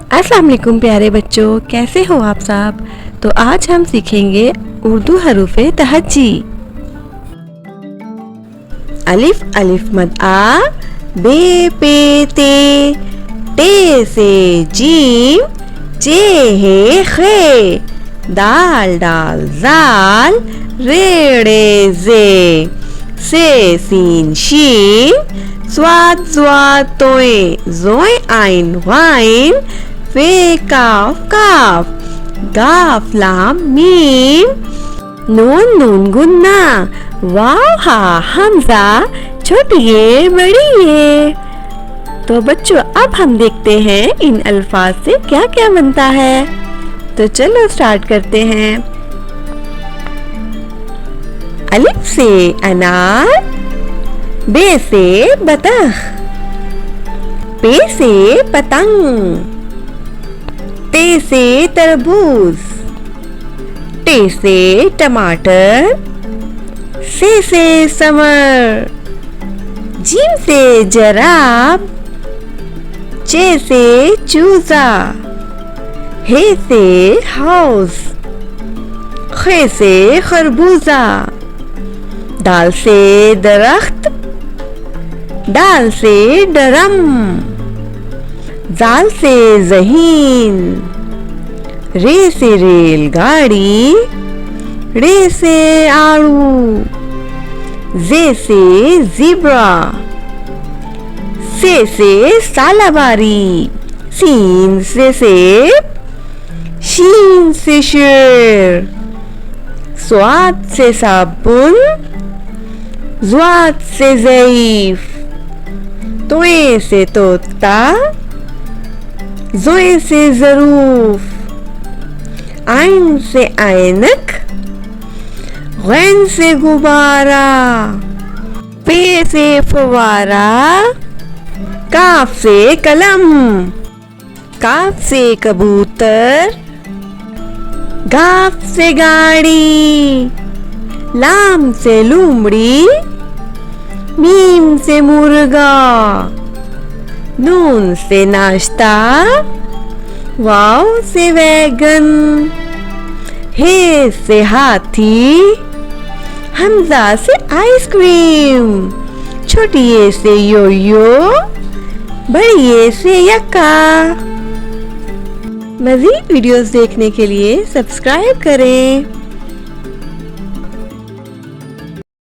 अस्सलाम वालेकुम प्यारे बच्चों, कैसे हो आप सब। तो आज हम सीखेंगे उर्दू हरूफ तहज्जी। अलिफ अलिफ मद आ, बे पे ते से जीम, जे हे खे, दाल डाल जाल, रेड़े जे, से सीन शीन, स्वाद स्वाद तोए, जोए आइन वाइन, फे काफ काफ, गाफ लाम मीम, नून नून गुन्ना, वाव हा हमजा, छोटिए बड़िए। तो बच्चों अब हम देखते हैं इन अल्फाज से क्या क्या बनता है। तो चलो स्टार्ट करते हैं। अलिफ से अनार, बे से बतख, पे से पतंग, ते से तरबूज, टे से टमाटर, से समर, जीम से जराब, चे से चूजा, हे से हाउस, खे से खरबूजा, दाल से दरख्त, डाल से डरम, जाल से ज़हीन, रे से रेलगाड़ी, रे से आड़ू, जे से ज़ीब्रा, से सालाबारी, सीन से सेब, शीन से शेर, स्वाद से साबुन, ज़्वाद से ज़ईफ, तोए से तोता, जोए से ज़रूफ, आइन से ऐनक, गैन से गुब्बारा, पे से फवारा, काफ से कलम, काफ से कबूतर, गाफ से गाड़ी, लाम से लूमड़ी, मीम से मुर्गा, नून से नाश्ता, वाव से वैगन, हे से हाथी, हमजा से आइसक्रीम, छोटिए से योयो, बड़िए से यक्का। मज़ीद वीडियोस देखने के लिए सब्सक्राइब करें।